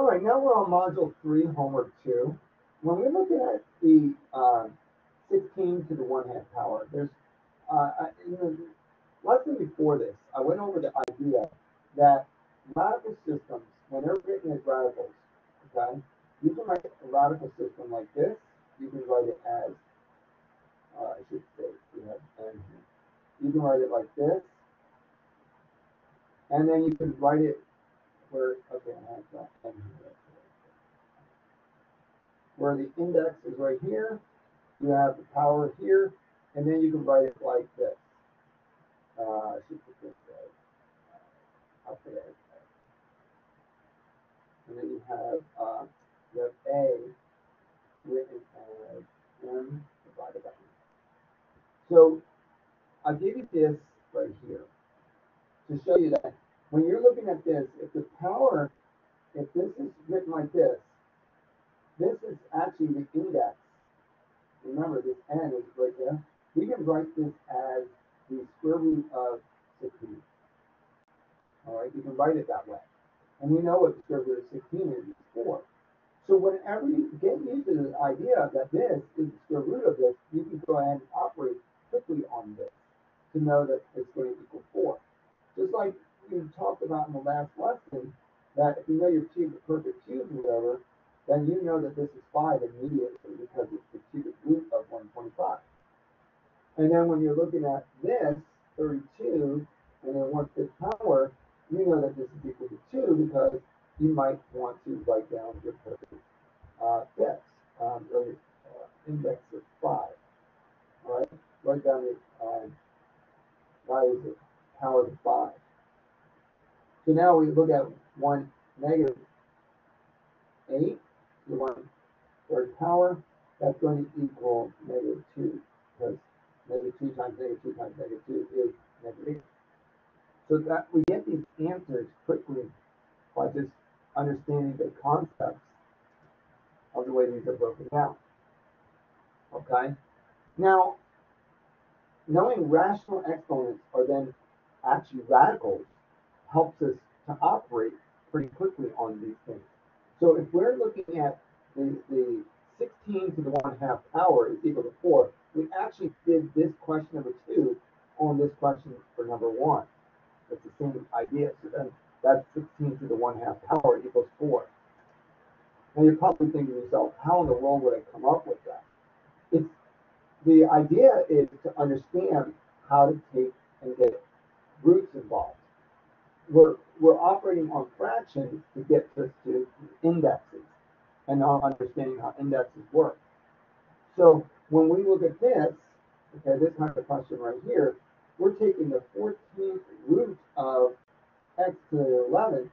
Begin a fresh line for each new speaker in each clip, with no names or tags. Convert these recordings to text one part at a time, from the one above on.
All right, now we're on Module 3, Homework 2. When we're looking at the 16 to the 1/2 power, there's, in the lesson before this, I went over the idea that radical systems, when they're written as radicals, okay, you can write a radical system like this. You can write it as, I should say, we have n here. You can write it like this, and then you can write it where, okay, I have that n here. Where the index is right here, you have the power here, and then you can write it like this. I should put this way. I'll put it. And then you have A written as M divided by E. So I'll give you this right here to show you that when you're looking at this, if the power, if this is written like this is actually the index. Remember, this n is right there. We can write this as the square root of 16. All right, you can write it that way. And we know what the square root of 16 is, it's 4. So whenever you get used to the idea that this is the square root of this, you can go ahead and operate quickly on this to know that it's going to equal 4. Just like we talked about in the last lesson, that if you know your cubic perfect cube or whatever, then you know that this is 5 immediately because it's the cubic root of 125. And then when you're looking at this, 32, and then 1/5 power, you know that this is equal to 2 because you might want to write down your perfect fifths, or index of 5. All right, write down the values of power to 5. So now we look at 1 negative 8 to 1/3 power. That's going to equal negative 2 because negative 2 times negative 2 times negative 2 is negative 8. So that we get these answers quickly by just understanding the concepts of the way these are broken down. Okay? Now, knowing rational exponents are then actually radicals helps us to operate pretty quickly on these things. So if we're looking at the 16 to the 1/2 power is equal to 4, we actually did this question number 2 on this question for number 1. It's the same idea. So then that's 16 to the 1/2 power equals 4. Now you're probably thinking to yourself, how in the world would I come up with that? The idea is to understand how to take and get roots involved. We're operating on fractions to get us to indexes and not understanding how indexes work. So when we look at this, okay, this kind of question right here, we're taking the 14th root of x to the 11th.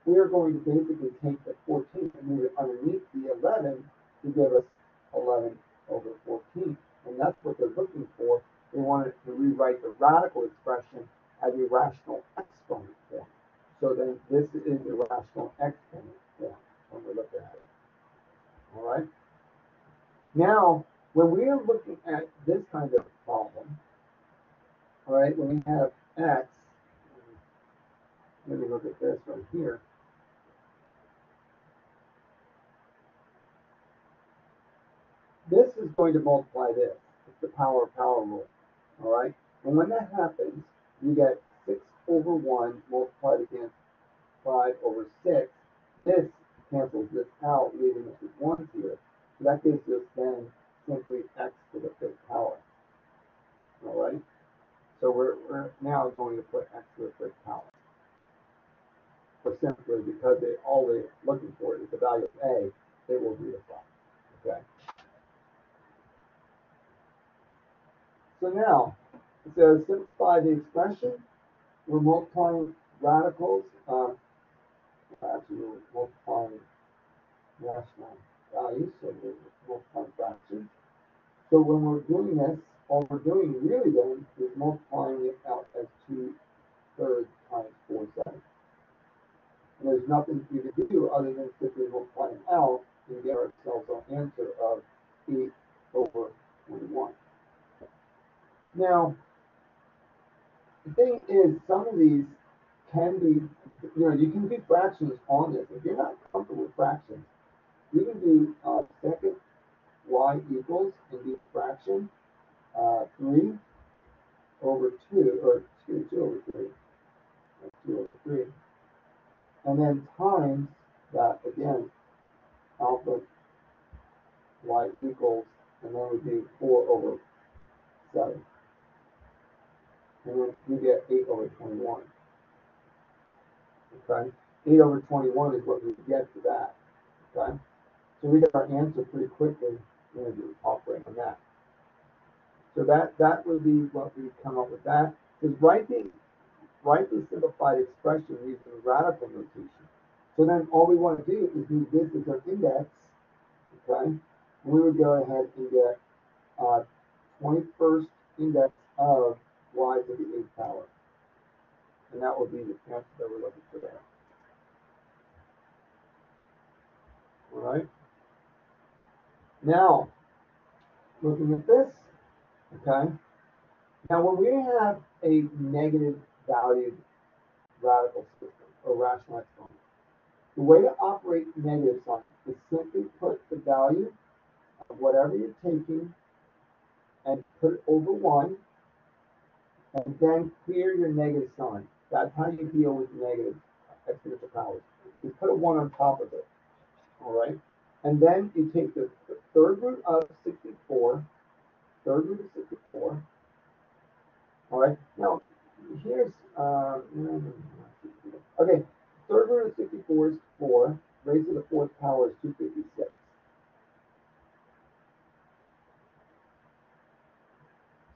We are going to basically take the 14th and move it underneath the 11 to give us 11 over 14. And that's what they're looking for. They wanted to rewrite the radical expression as a rational exponent form. So then this is a rational exponent form when we look at it. All right. Now, when we are looking at this kind of problem, all right, when we have x, let me look at this right here. This is going to multiply this. It's the power rule. All right. And when that happens, you get 6 over 1 multiplied against 5 over 6. This cancels this out, leaving us with 1 here. So that gives us then simply x to the 5th power. All right. So we're now going to put x to the 5th power. Or simply because all they're looking for is the value of a, they will do the 5. Okay. So now, it says simplify the expression. We're multiplying radicals. Actually, we're multiplying rational values, so we're multiplying fractions. So when we're doing this, all we're doing really then is multiplying it out as 2/3 times 4/7. And there's nothing for you to do other than simply multiply them out and get ourselves an answer of 8 over 21. Now, the thing is, some of these can be, you can do fractions on this. If you're not comfortable with fractions, you can do second y equals and do fraction 3 over 2, or 2 over 3, 2 over 3, and then times that again, alpha y equals, and then we do 4 over 7, and then we get 8 over 21. Okay, 8 over 21 is what we get for that. Okay, so we get our answer pretty quickly. We're going to do operate on that. So that would be what we come up with. That is write the simplified expression using radical notation. So then all we want to do is use this as our index. Okay, and we would go ahead and get 21st index of y to the 8th power, and that would be the answer that we're looking for there. All right. Now, looking at this, okay. Now, when we have a negative valued radical system or rational exponent, the way to operate negative sign is simply put the value of whatever you're taking and put it over 1, and then clear your negative sign. That's how you deal with negative exponential powers. You put a 1 on top of it, all right? And then you take the third root of 64, all right? Now, here's, okay, third root of 64 is 4, raised to the 4th power is 256.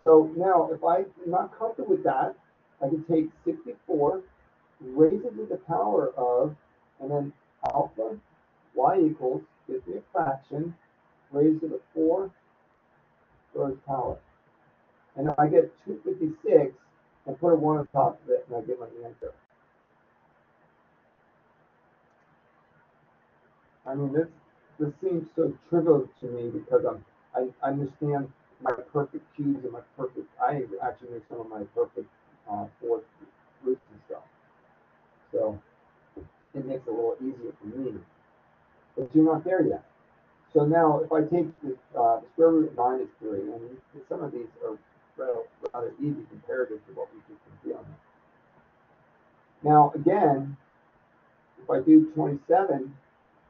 So now, if I'm not comfortable with that, I can take 64, raise it to the power of, and then alpha y equals, gives me a fraction, raised to the 4 third power. And I get 256, and put a 1 on top of it, and I get my answer. I mean, this seems so trivial to me because I understand my perfect cubes and my perfect, I actually make some of my perfect fourth roots and stuff. So it makes it a little easier for me. But you're not there yet. So now if I take the square root of 9 is 3, and some of these are rather easy comparative to what we just been dealing with. Now again, if I do 27,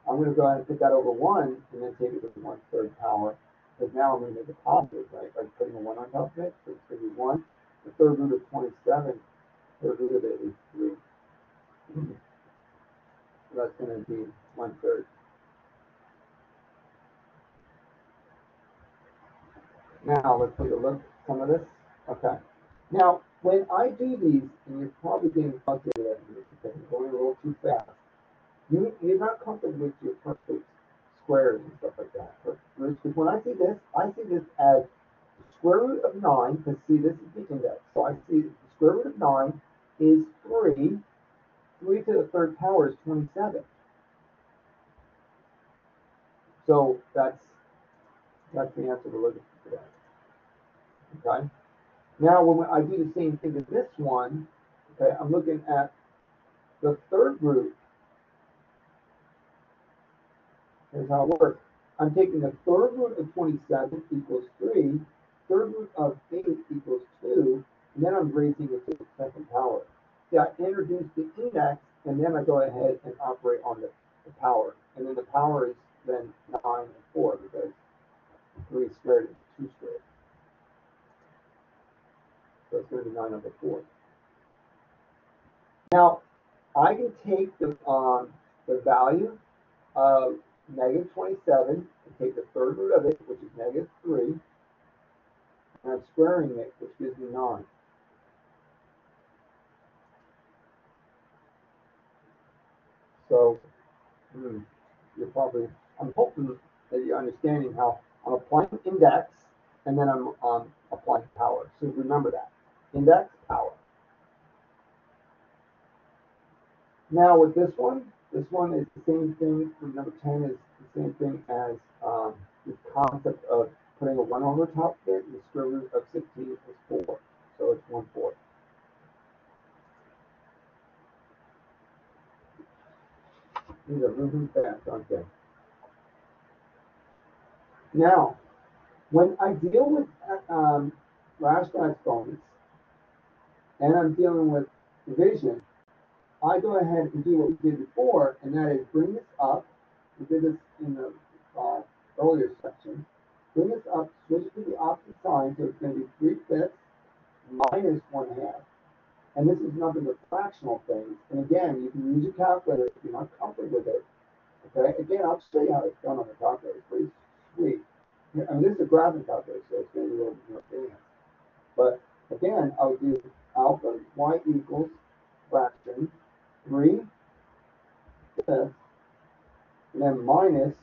I'm going to go ahead and put that over 1 and then take it to the 1/3 power, because now I'm going to make it positive, right? By putting a 1 on top of it, so it's going to be 1. The third root of 27, third root of it is 3. So that's going to be 1/3. Now let's take a look at some of this. Okay. Now, when I do these, and you're probably getting frustrated at me because I'm going a little too fast, you're not comfortable with your perfect squares and stuff like that. But when I see this as the square root of 9, because see, this is the index. So I see the square root of 9 is 3. 3 to the 3rd power is 27. So that's the answer we're looking for today. Okay. Now, when I do the same thing as this one, okay, I'm looking at the third root. Here's how it works. I'm taking the third root of 27 equals 3, third root of 8 equals 2, and then I'm raising it to the 2nd power. See, I introduce the index, and then I go ahead and operate on the power. And then the power is then 9 and 4, because 3 squared is 2 squared. So it's going to be 9 over 4. Now, I can take the value of negative 27 and take the third root of it, which is negative 3, and I'm squaring it, which gives me 9. So you're probably, I'm hoping that you're understanding how I'm applying index and then I'm applying power. So remember that. Index, power. Now with this one is the same thing. For number 10 is the same thing as the concept of putting a 1 over top of it. The square root of 16 is 4. So it's 1/4. These are moving fast, aren't they? Now, when I deal with rational exponents and I'm dealing with division, I go ahead and do what we did before, and that is bring this up. We did this in the earlier section. Bring this up, switch to the opposite sign, so it's going to be 3/5 minus 1/2. And this is nothing but fractional things. And again, you can use a calculator if you're not comfortable with it. Okay, again, I'll show you how it's done on the calculator. It's pretty sweet. I mean, this is a graphic calculator, so it's going to be a little bit more advanced. But again, I would do alpha y equals fraction 3/5, and then minus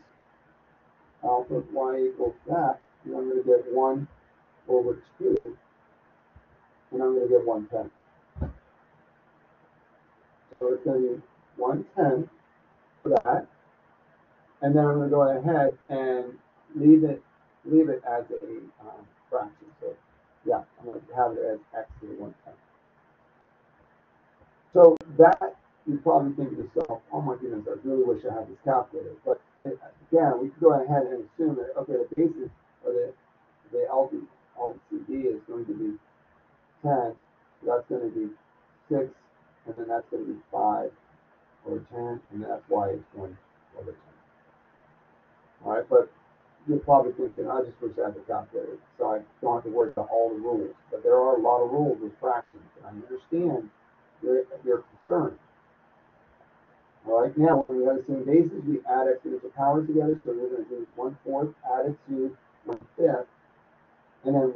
alpha y equals that, and I'm going to get 1/2, and I'm going to get 1/10. So it's going to be 1/10 for that, and then I'm going to go ahead and leave it as a fraction. So yeah, I'm going to have it as x to the 1/10. So that, you probably think to yourself, oh my goodness, I really wish I had this calculator. But again, we can go ahead and assume that, okay, the basis or the LCD is going to be 10, so that's going to be 6, and then that's going to be 5 over 10, and that's why it's 1 over 10. All right, but you're probably thinking, I just wish I had the calculator, so I don't have to worry about all the rules. But there are a lot of rules with fractions, and I understand your concern. All right, now when we have the same basis, we add exponential powers together, so we're going to do 1/4 added to 1/5, and then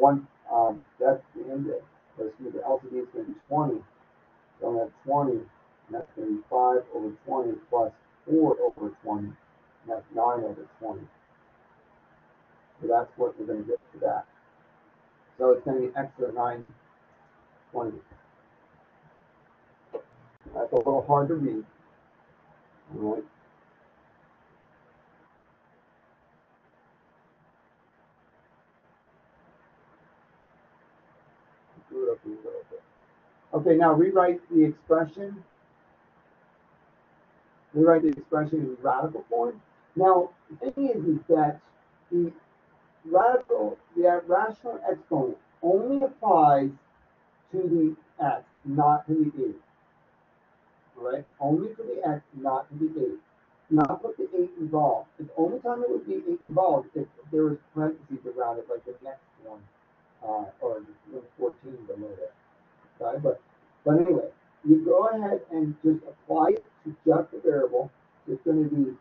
that's the index. So the LCD is going to be 20. So I'm at 20, and that's going to be 5 over 20 plus 4 over 20, and that's 9 over 20. So that's what we're going to get for that. So it's going to be x to the 9/20. That's a little hard to read. All right. Do it up a little bit. Okay, now rewrite the expression. Rewrite the expression in radical form. Now, the thing is that the rational exponent only applies to the x, not to the 8. All right, only to the x, not to the 8. Not put the 8 involved. The only time it would be 8 involved if there was parentheses around it, like the next one, or 14 below it. Okay, but anyway, you go ahead and just apply it to just the variable. It's going to be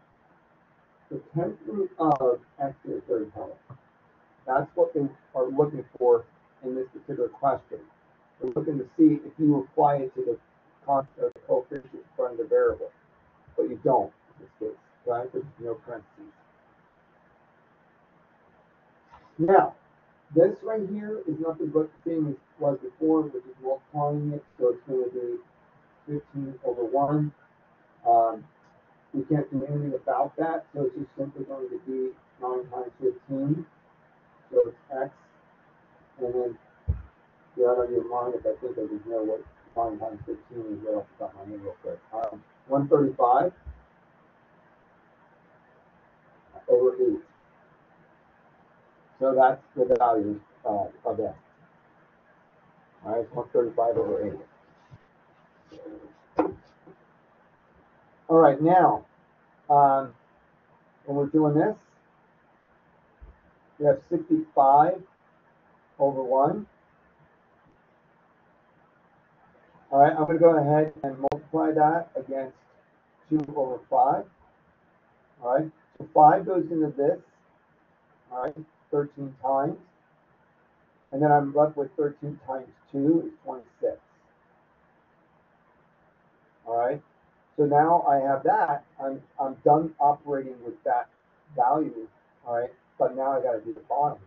the 10th root of x to the third power. That's what they are looking for in this particular question. They're looking to see if you apply it to the coefficient in front of the variable, but you don't in this case, right? There's no parentheses. Now, this right here is nothing but the same as was before, which is multiplying it, so it's going to be 15 over 1. We can't do anything about that, so it's just simply going to be 9 times 15, so it's x, and then get out of your mind if I think I just know what 9 times 15 is right off the top of my head real quick. 135 over 8. So that's the value of that. All right, it's 135 over 8. All right, now, when we're doing this, we have 65 over 1. All right, I'm going to go ahead and multiply that against 2 over 5. All right, so 5 goes into this, all right, 13 times. And then I'm left with 13 times 2 is 26. All right, so now I have that. I'm done operating with that value. All right, but now I got to do the bottom.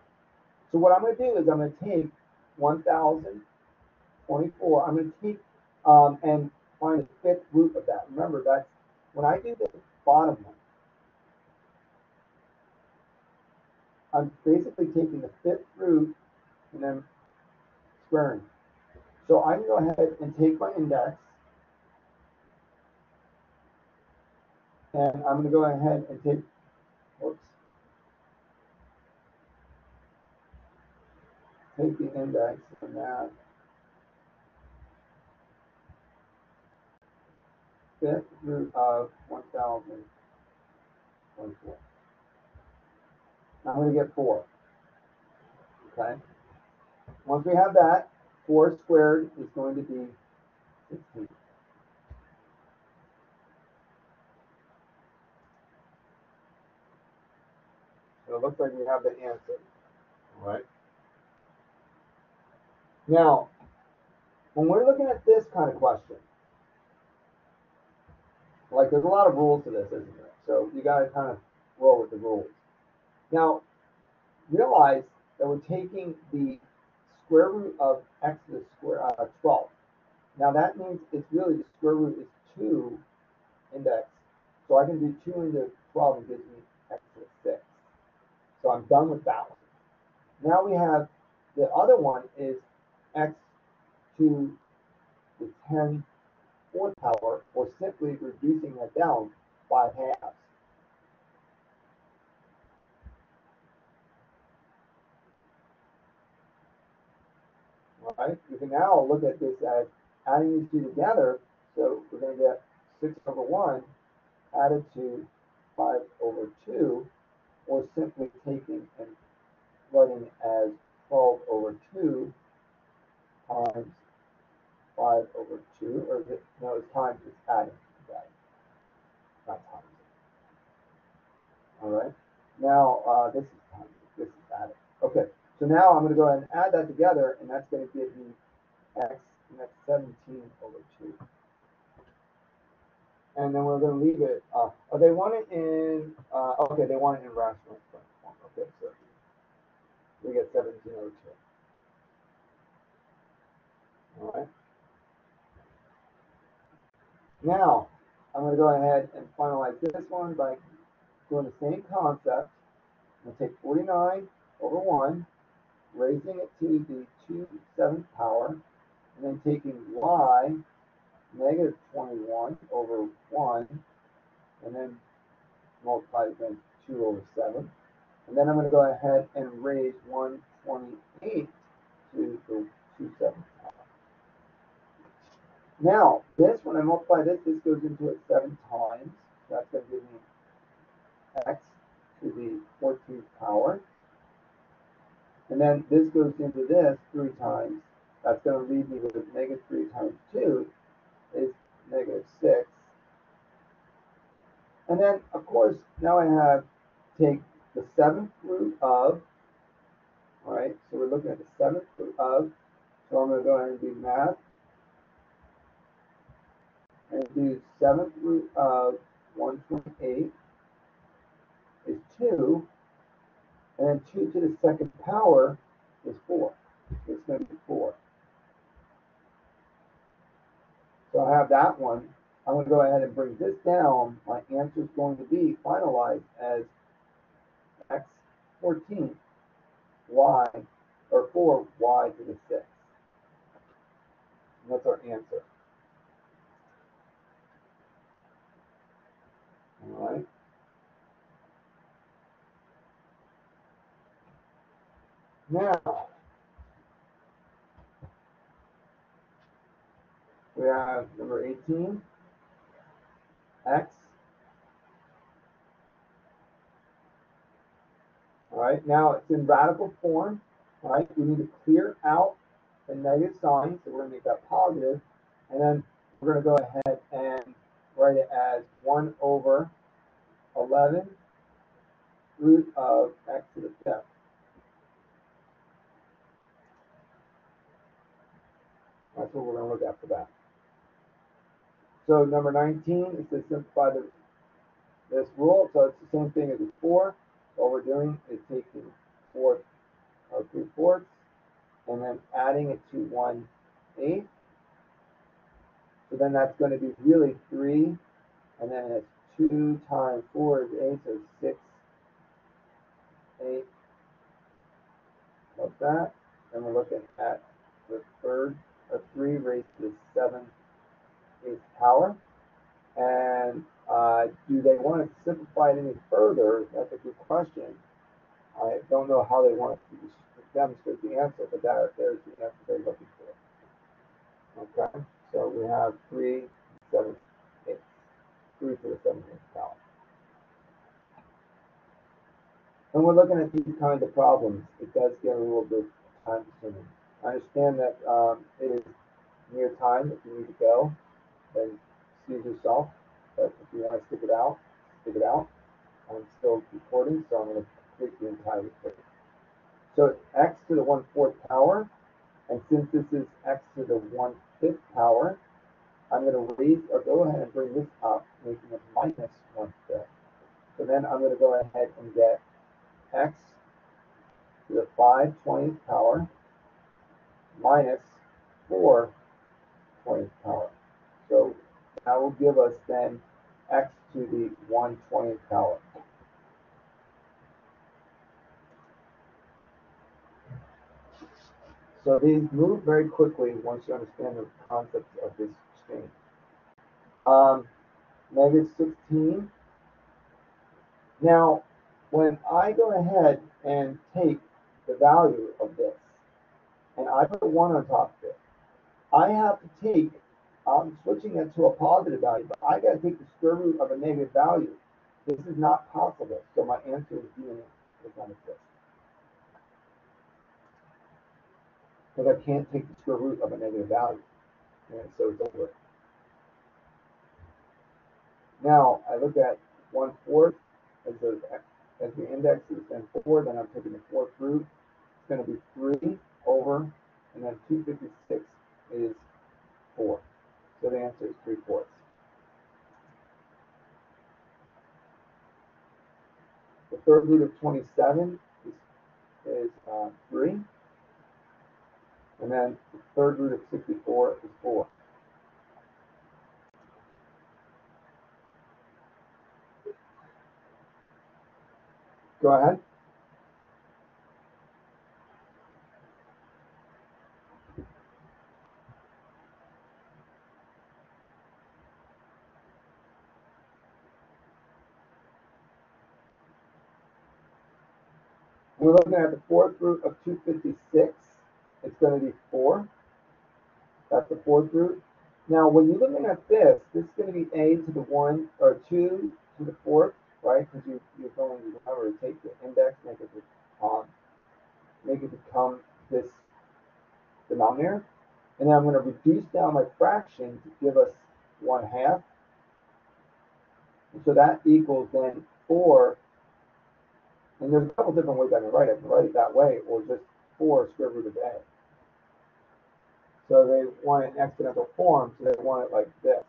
So what I'm going to do is I'm going to take 1,024. I'm going to take and find the 5th root of that. Remember, that's when I do the bottom one, I'm basically taking the 5th root and then squaring. So I can go ahead and take my index And I'm going to go ahead and take, oops, take the index from that fifth root of 1024. I'm going to get 4. Okay. Once we have that, 4 squared is going to be 16. So it looks like we have the answer. All right. Now, when we're looking at this kind of question, like there's a lot of rules to this, isn't there? So you got to kind of roll with the rules. Now, realize that we're taking the square root of x to the square 12. Now that means it's really the square root is 2 index. So I can do 2 into 12 and gives me x to the 6. So I'm done with that one. Now we have the other one is x to the 10 fourth power, or simply reducing that down 5 halves. Right? You can now look at this as adding these two together. So we're going to get 6 over 1 added to 5 over 2, or simply taking and writing as 12 over 2 times 5 over 2, or no, it's times, it's adding that, not times. All right. Now this is times, this is adding. Okay. So now I'm going to go ahead and add that together, and that's going to give me x, and that's 17 over 2. And then we're going to leave it, oh, they want it in, okay, they want it in rational form. Okay, so we get 17 over 2. All right. Now, I'm going to go ahead and finalize this one by doing the same concept. I'm going to take 49 over 1, raising it to the 2/7 power, and then taking y, negative 21 over 1, and then multiply against 2 over 7. And then I'm going to go ahead and raise 128 to the 2/7 power. Now, this, when I multiply this, this goes into it 7 times. That's going to give me x to the 14th power. And then this goes into this 3 times. That's going to leave me with negative 3 times 2 is negative 6. And then, of course, now I have take the 7th root of, all right, so we're looking at the 7th root of, so I'm going to go ahead and do math, and do 7th root of 128 is 2, and then 2 to the 2nd power is 4. It's going to be 4. So I have that one. I'm going to go ahead and bring this down. My answer is going to be finalized as x 14 y, or 4y to the 6. And that's our answer. All right. Now, we have number 18, x. All right, now it's in radical form. All right, we need to clear out the negative sign, so we're going to make that positive, and then we're going to go ahead and write it as 1 over 11 root of x to the 5th. That's what we're going to look at for that. So number 19 is to simplify this rule. So it's the same thing as before. All we're doing is taking 4 or 3/4 and then adding it to 1/8. So then that's going to be really 3, and then it's 2 times 4 is 8, so 6, 8, like that. Then we're looking at the third of 3 raised to the 7/8 power. And Do they want to simplify it any further? That's a good question. I don't know how they want to demonstrate the answer, but there's the answer they're looking for. Okay, so we have 3, 7, 8, 3 to the 7th power. When we're looking at these kinds of problems, it does get a little bit time consuming. I understand that it is near time. If you need to go, then excuse yourself. But if you want to stick it out, stick it out. I'm still recording, so I'm going to complete the entire recording. So it's x to the 1/4 power, and since this is x to the 1/5 power, I'm going to raise or go ahead and bring this up, making it minus 1/5. So then I'm going to go ahead and get x to the 5/20th power minus 4/20th power. So that will give us then x to the 1/20th power. So these move very quickly once you understand the concepts of this exchange. -16. Now, when I go ahead and take the value of this, and I put a 1 on top of it, I have to take, I'm switching it to a positive value, but I got to take the square root of a negative value. This is not possible, so my answer is D and E does not exist. Because I can't take the square root of a negative value, and so it's over. Now, I look at 1/4 as the index is then 4, then I'm taking the 4th root. It's going to be 3 over, and then 256 is 4. So the answer is 3/4. The third root of 27 is 3. And then the third root of 64 is 4. Go ahead. We're looking at the fourth root of 256. It's going to be 4. That's the fourth root. Now, when you're looking at this is going to be a to the 1 or 2 to the 4th, right? Because you're going to remember to take the index, make it become this denominator. And then I'm going to reduce down my fraction to give us 1/2. And so that equals then 4. And there's a couple different ways I can write it. I can write it that way, or just 4 square root of a. So they want it in exponential form, so they want it like this.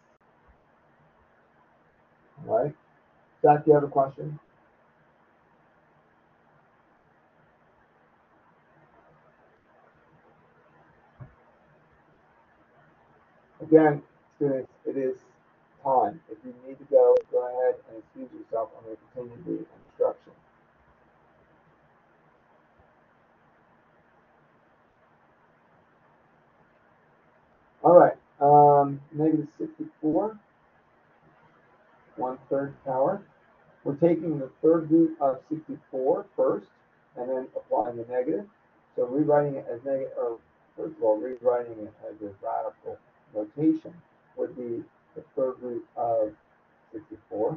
All right? Zach, do you have a question? Again, students, it is time. If you need to go ahead and excuse yourself. I'm going to continue the instruction. All right, -64, 1/3 power. We're taking the third root of 64 first, and then applying the negative. So rewriting it as negative, or first of all, rewriting it as a radical notation would be the third root of 64.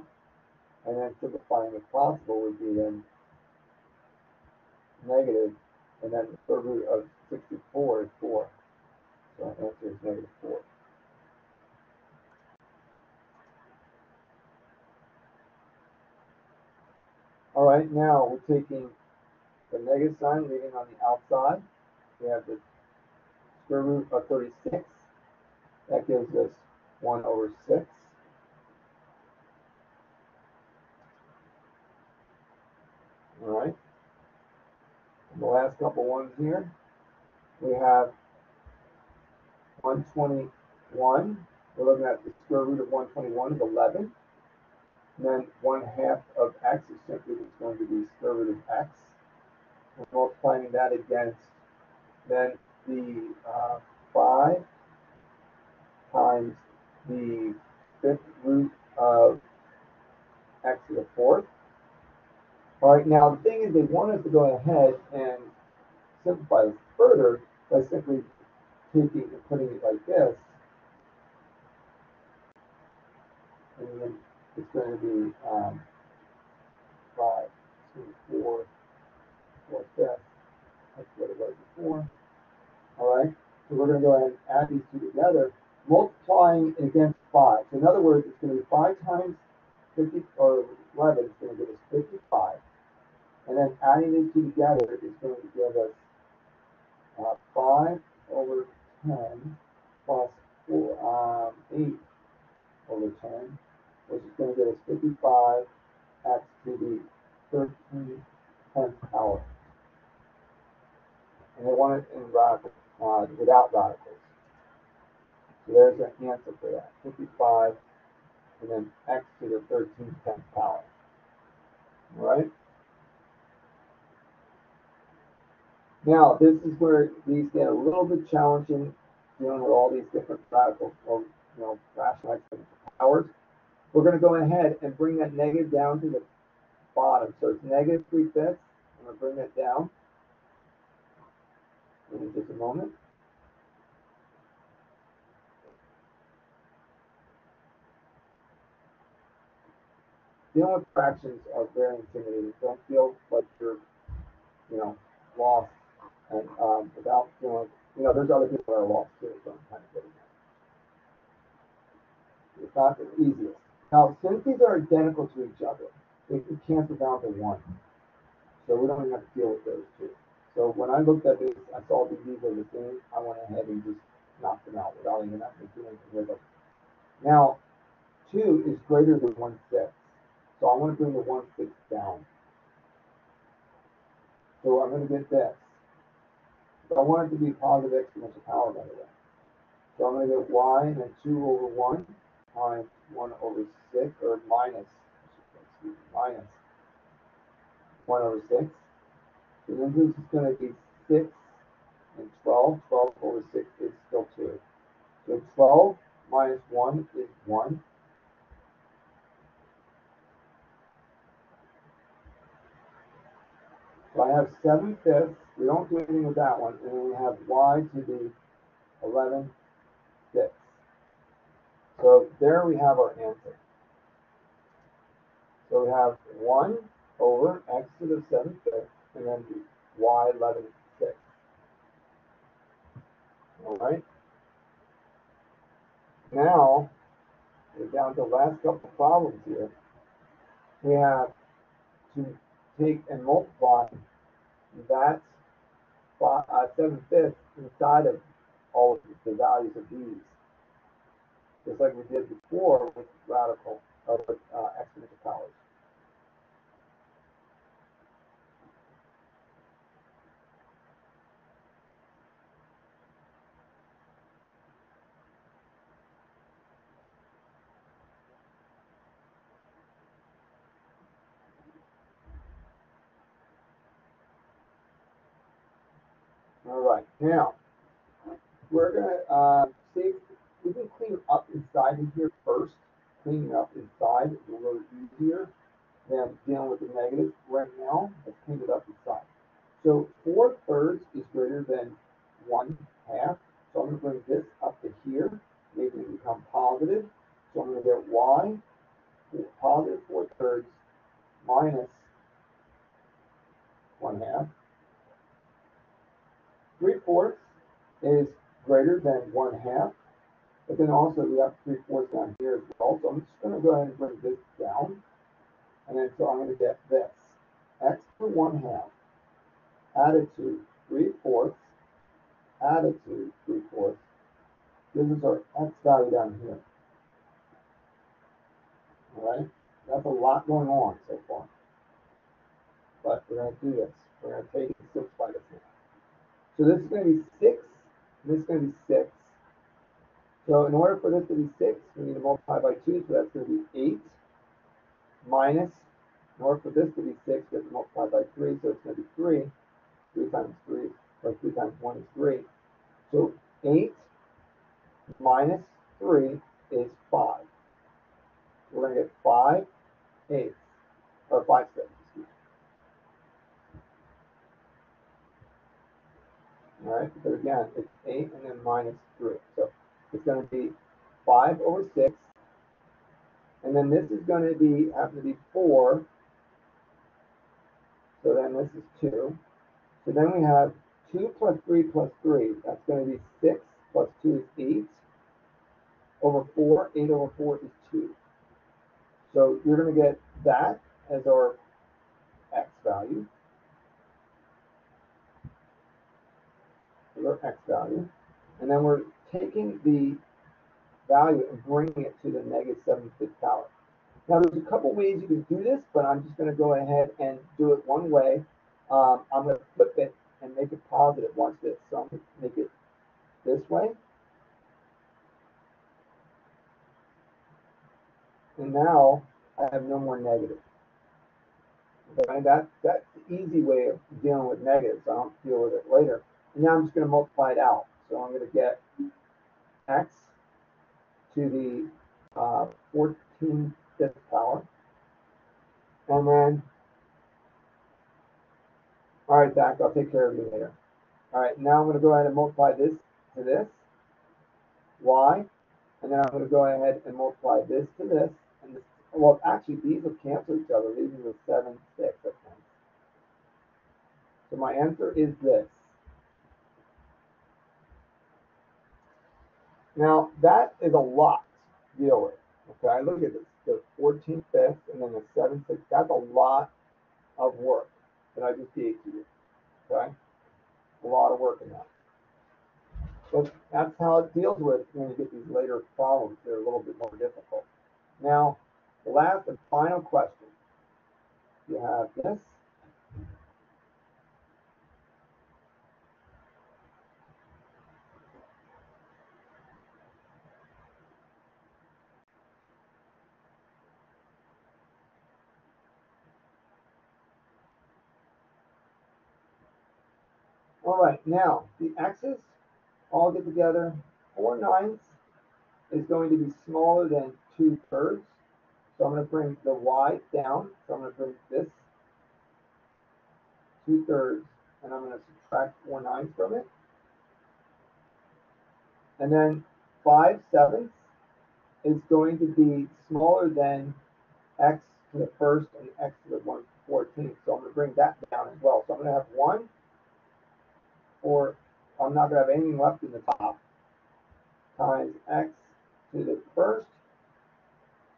And then simplifying if possible would be then negative, and then the third root of 64 is 4. So our answer is -4. All right, now we're taking the negative sign, leaving on the outside. We have the square root of 36. That gives us 1/6. All right. And the last couple ones here, we have 121. We're looking at the square root of 121 is 11. And then 1/2 of x is simply just going to be square root of x. We're multiplying that against then the 5 times the 5th root of x to the fourth. All right, now the thing is they want us to go ahead and simplify this further by simply taking and putting it like this. And then it's going to be 5, 2, 4, 4 fifths. That's what it was before. All right, so we're going to go ahead and add these two together, multiplying against 5. So in other words, it's going to be 5 times 50 or 11 is going to give us 55. And then adding these two together is going to give us 5 over 10 plus 8 over 10, which is going to give us 55 x to the 13th power. And they want it in radicals, without radicals. So there's an answer for that, 55, and then x to the 13th power. All right? Now, this is where these get a little bit challenging, dealing with all these different radical, or rational exponential powers. We're going to go ahead and bring that negative down to the bottom. So it's negative 3/5. I'm going to bring that down in just a moment. Dealing with fractions are very intimidating. Don't feel like you're, lost. And without feeling, there's other people that are lost too. So I'm kind of getting that. It's not the easiest. Now, since these are identical to each other, they can cancel down to 1. So we don't even have to deal with those two. So when I looked at this, I saw these are the same. I went ahead and just knocked them out without even having to do anything with them. Now, 2 is greater than 1/6. So I want to bring the 1/6 down. So I'm going to get this. But I want it to be positive exponential power, by the way. So I'm going to get y and then 2 over 1 times 1 over 6, or minus 1 over 6. So then this is going to be 6 and 12. 12 over 6 is still 2. So 12 minus 1 is 1. So I have 7/5. We don't do anything with that one. And then we have y to the 11/6. So there we have our answer. So we have 1 over x to the 7/5, and then y 11/6. All right. Now we're down to the last couple of problems here. We have to take and multiply that 7/5 inside of all of the values of these, just like we did before with radical or with exponential powers. All right, now we're gonna see if we can clean up inside of here first. Cleaning up inside is a little easier than dealing with the negative right now. Let's clean it up inside. So 4/3 is greater than 1/2. So I'm going to bring this up to here, making it become positive. So I'm going to get y, positive 4/3 minus 1/2. 3/4 is greater than 1/2. But then also we have 3/4 down here as well. So I'm just going to go ahead and bring this down. And then so I'm going to get this. X to 1/2 added to 3/4 added to 3/4. This is our x value down here. All right? That's a lot going on so far. But we're going to do this. We're going to take and simplify this now. So this is going to be 6. And this is going to be 6. So in order for this to be 6, we need to multiply by 2. So that's going to be 8 minus, in order for this to be 6, we have to multiply by 3. So it's going to be 3. 3 times 3, or 3 times 1 is 3. So 8 minus 3 is 5. We're going to get 5 eighths, or 5/6. All right, because again, it's 8 and then minus 3. So it's going to be 5/6. And then this is going to be, happen to be 4. So then this is 2. So then we have 2 plus 3 plus 3. That's going to be 6 plus 2 is 8 over 4. 8/4 is 2. So you're going to get that as our x value. Our x value. And then we're taking the value and bringing it to the -7/5 power. Now, there's a couple ways you can do this, but I'm just going to go ahead and do it one way. I'm going to flip it and make it positive. Watch this. So I'm going to make it this way. And now I have no more negative. Okay, that's the easy way of dealing with negatives. I don't deal with it later. And now I'm just going to multiply it out. So I'm going to get x to the 14/5 power. And then, all right, Zach, I'll take care of you later. All right, now I'm going to go ahead and multiply this to this, y, and then I'm going to go ahead and multiply this to this, and this, well, actually, these will cancel each other, leaving with 7/6, I think. So my answer is this. Now, that is a lot to deal with. Okay, look at this, the 14/5 and then the 7/6. That's a lot of work that I just gave to you. Okay, a lot of work in that. But that's how it deals with when you get these later problems. They're a little bit more difficult. Now, the last and final question. You have this. All right, now the x's all get together. 4/9 is going to be smaller than 2/3. So I'm going to bring the y down. So I'm going to bring this 2/3, and I'm going to subtract 4/9 from it. And then 5/7 is going to be smaller than x to the first and x to the 1/14. So I'm going to bring that down as well. So I'm going to have 1, or I'm not going to have anything left in the top, times x to the first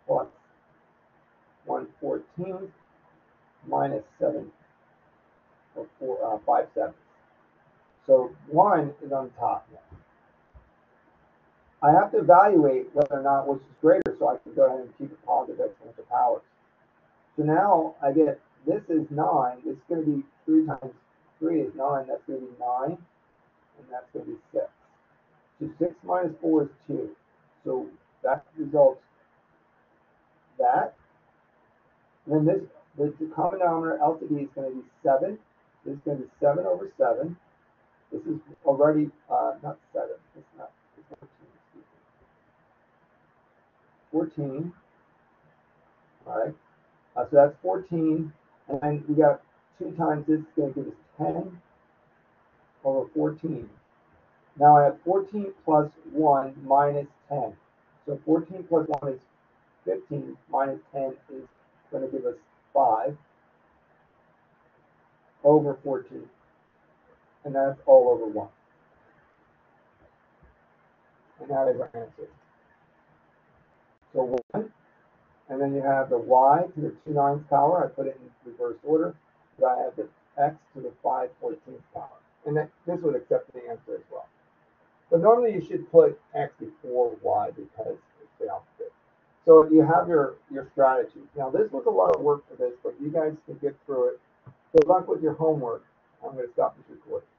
plus 1/14 minus 7 or 5/7. So 1 is on top now. I have to evaluate whether or not which is greater, so I can go ahead and keep it positive exponential powers. So now I get, this is 9. This is going to be 3 times 3 is 9. That's going to be 9, and that's going to be 6. So 6 minus 4 is 2. So that results that. And then the common denominator LCD is going to be 7. This is going to be 7/7. This is already not 7. It's not. It's 14. 14. All right. So that's 14, and then we got 2 times this is going to give us 10/14. Now I have 14 plus 1 minus 10. So 14 plus 1 is 15, minus 10 is going to give us 5/14. And that's all over 1. And that is our answer. So 1, and then you have the y to the 2/9 power. I put it in reverse order. So I have the x to the 5/14 power. And this would accept the answer as well. But normally you should put x before y because it's the opposite. So you have your strategy. Now this was a lot of work for this, but you guys can get through it. Good luck with your homework. I'm going to stop this recording.